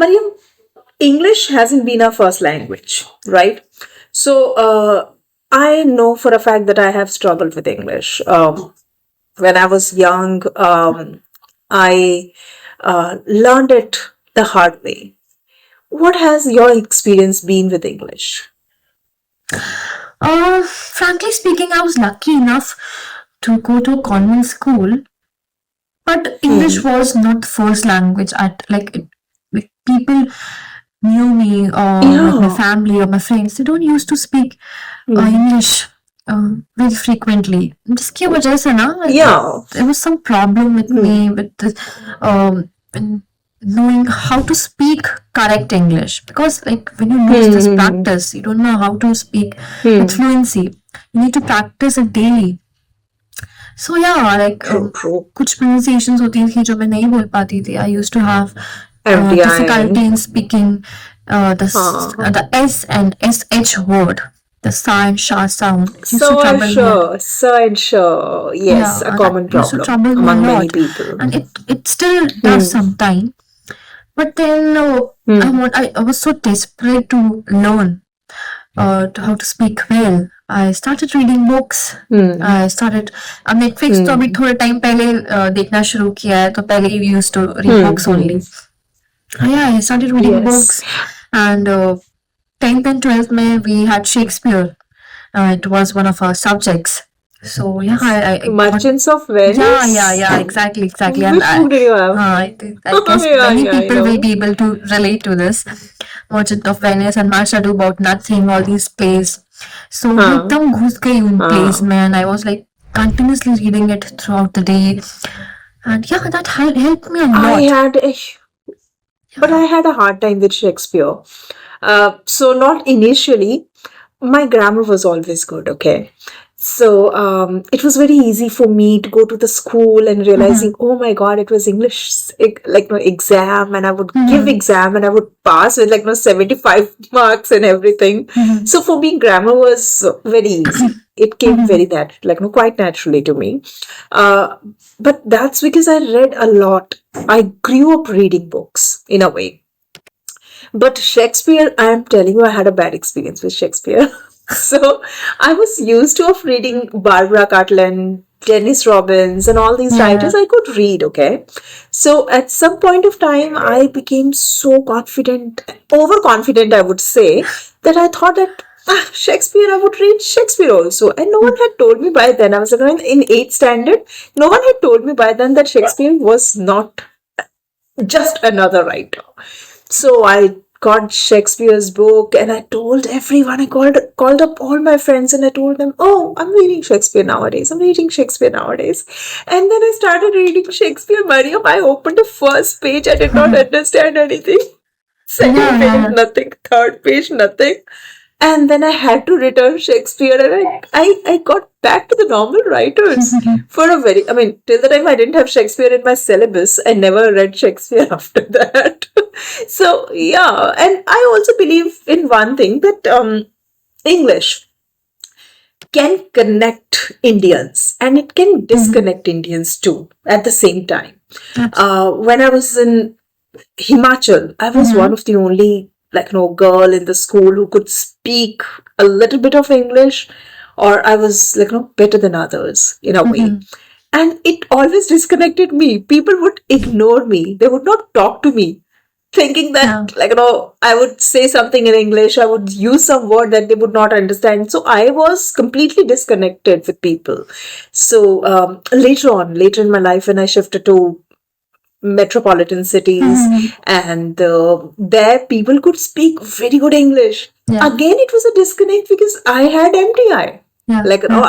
Mariam, English hasn't been our first language, right? So I know for a fact that I have struggled with English. When I was young, I learned it the hard way. What has your experience been with English? Frankly speaking, I was lucky enough to go to a convent school, but English Hmm. was not the first language. Like people knew me, or like my Yeah. family or my friends, they don't used to speak Hmm. English very frequently. जिसकी वजह से ना Yeah. there was some problem with Hmm. me with the, in knowing how to speak correct English, because like when you lose this Hmm. practice, you don't know how to speak with Hmm. fluency. You need to practice it daily. So yeah, like True, true. कुछ pronunciations होती थी जो मैं नहीं बोल पाती थी. I used to have MTI difficulty and in speaking the S and SH word, the sa and sha sound. It used to so trouble me. sure, so and sure. Yes, a Yeah, that common used to problem trouble me a among many lot, people. and it still does Hmm. sometimes. But then Hmm. I was so desperate to learn how to speak well. I started reading books. Hmm. I started Netflix तो अभी Hmm. थोड़े time पहले देखना शुरू किया है, तो पहले we used to read Hmm. books Hmm. only. Yeah, I started reading Yes. books, and 10th and 12th में we had Shakespeare. It was one of our subjects. So yeah, I got. Merchants of Yeah, Venice. exactly. And Which book did you have? I guess Yeah, many yeah, I people will know. be able to relate to this. Merchant of Venice and Marsha Do About Nothing, all these plays. So मैं Huh. एकदम घुस गई उन plays Huh. में, and I was like continuously reading it throughout the day. And yeah, that helped me a I lot. had a, but I had a hard time with Shakespeare. So not initially. My grammar was always good, okay? So it was very easy for me to go to the school and realizing, oh my God, it was English, like no exam, and I would give exam and I would pass with like no 75 marks and everything. So for me, grammar was very easy. It came very like no quite naturally to me. Uh, but that's because I read a lot. I grew up reading books in a way. But Shakespeare, I am telling you, I had a bad experience with Shakespeare. So I was used to of reading Barbara Cartland, Dennis Robbins, and all these Yeah. writers I could read, okay? So at some point of time, I became so confident, overconfident, I would say, that I thought that Shakespeare, I would read Shakespeare also. And no one had told me by then, I was like in 8th standard, no one had told me by then that Shakespeare was not just another writer. So I got Shakespeare's book and I told everyone. I called up all my friends and I told them, "Oh, I'm reading Shakespeare nowadays. I'm reading Shakespeare nowadays." And then I started reading Shakespeare. Mariam, I opened the first page. I did not understand anything. Second page, Yeah. nothing. Third page, nothing. And then I had to return Shakespeare and I got back to the normal writers for a very, I mean, till the time I didn't have Shakespeare in my syllabus, I never read Shakespeare after that. So, yeah. And I also believe in one thing that English can connect Indians and it can disconnect Indians too at the same time. When I was in Himachal, I was one of the only girl in the school who could speak a little bit of English, or I was better than others in a way. And it always disconnected me. People would ignore me. They would not talk to me, thinking Yeah. that I would say something in English. I would use some word that they would not understand. So I was completely disconnected with people. So later in my life, when I shifted to metropolitan cities and there people could speak very good English. Yeah. Again, it was a disconnect because I had MTI. Yeah.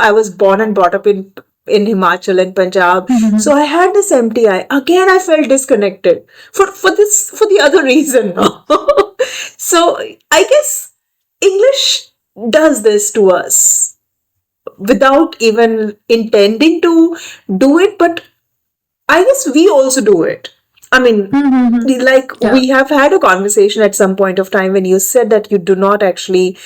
I was born and brought up in Himachal and Punjab. So I had this MTI. Again, I felt disconnected for the other reason. So I guess English does this to us without even intending to do it, but I guess we also do it. I mean, Yeah. we have had a conversation at some point of time when you said that you do not actually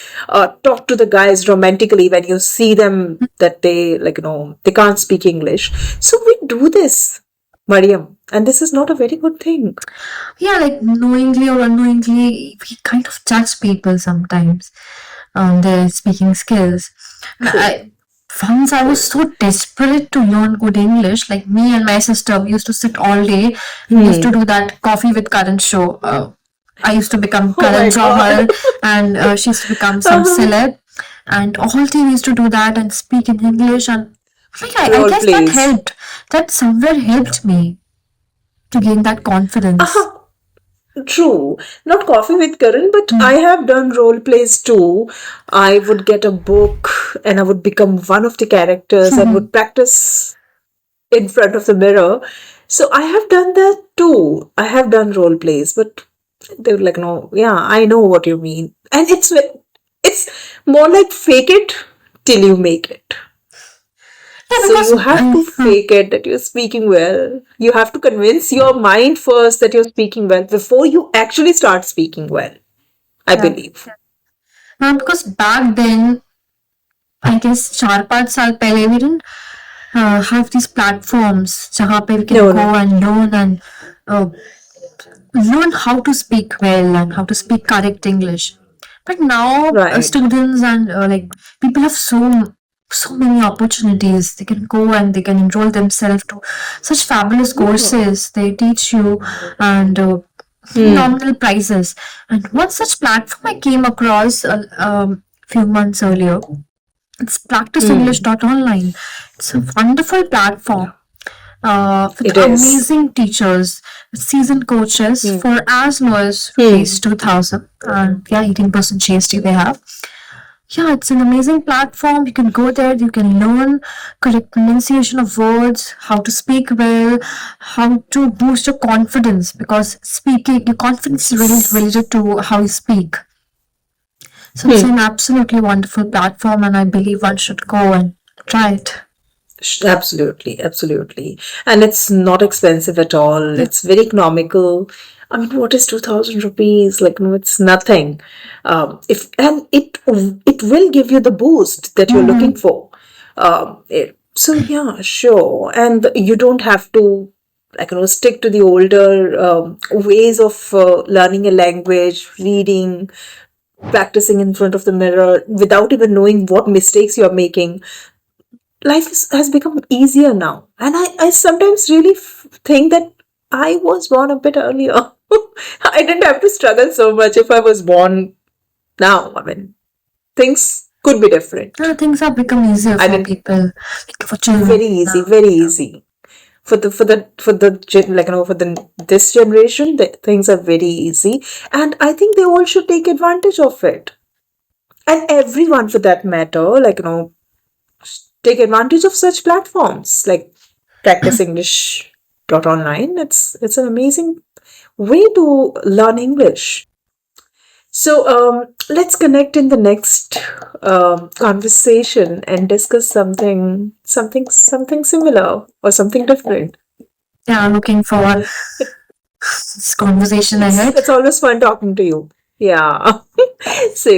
talk to the guys romantically when you see them that they they can't speak English. So we do this. Mariam. And this is not a very good thing. Yeah, like knowingly or unknowingly, we kind of judge people sometimes on their speaking skills. True. Once I was so desperate to learn good English, like me and my sister, we used to sit all day and we used to do that coffee with Karan show. I used to become Oh Karan my God. Johar and she used to become some Uh-huh. celeb. And all day we used to do that and speak in English. And like, I Role guess that plays. helped. That somewhere helped me to gain that confidence. Uh-huh. True. Not coffee with Karan, but I have done role plays too. I would get a book and I would become one of the characters and would practice in front of the mirror. So I have done that too. I have done role plays, but they were like, no, yeah, I know what you mean. And it's more like fake it till you make it. Yeah, So because you have to fake it that you're speaking well. You have to convince your mind first that you're speaking well before you actually start speaking well, I yeah. believe. Because back then, I guess 4-5 साल पहले we didn't have these platforms जहाँ पे we can No, go no. and uh, learn how to speak well and how to speak correct English. But now Right. students and like people have so many opportunities. They can go and they can enroll themselves to such fabulous Yeah. courses. They teach you and Hmm. nominal prices. And one such platform I came across a few months earlier. It's Hmm. practiceenglish.online. It's a wonderful platform with It is. amazing teachers, with seasoned coaches Hmm. for as low as rupees Hmm. 2000 and yeah, 18% GST they have. Yeah, it's an amazing platform. You can go there, you can learn correct pronunciation of words, how to speak well, how to boost your confidence because speaking, your confidence is really related to how you speak. So it's Hmm. an absolutely wonderful platform, and I believe one should go and try it. Absolutely, absolutely. And it's not expensive at all. Yeah. It's very economical. I mean, what is 2000 rupees? Like, no, it's nothing. If and it will give you the boost that you're looking Mhm. for. So yeah, sure. And you don't have to like stick to the older ways of learning a language, reading, practicing in front of the mirror without even knowing what mistakes you're making. Has become easier now. And I sometimes really think that I was born a bit earlier. I didn't have to struggle so much if I was born now. I mean, things could be different. Things have become easier I for didn't people, like for children very easy, now. very Yeah. easy. For the this generation, things are very easy, and I think they all should take advantage of it. And everyone, for that matter, take advantage of such platforms like Practice English online. It's an amazing way to learn English. So let's connect in the next conversation and discuss something similar or something different. Yeah, I'm looking forward to this conversation ahead. It's always fun talking to you. Yeah. So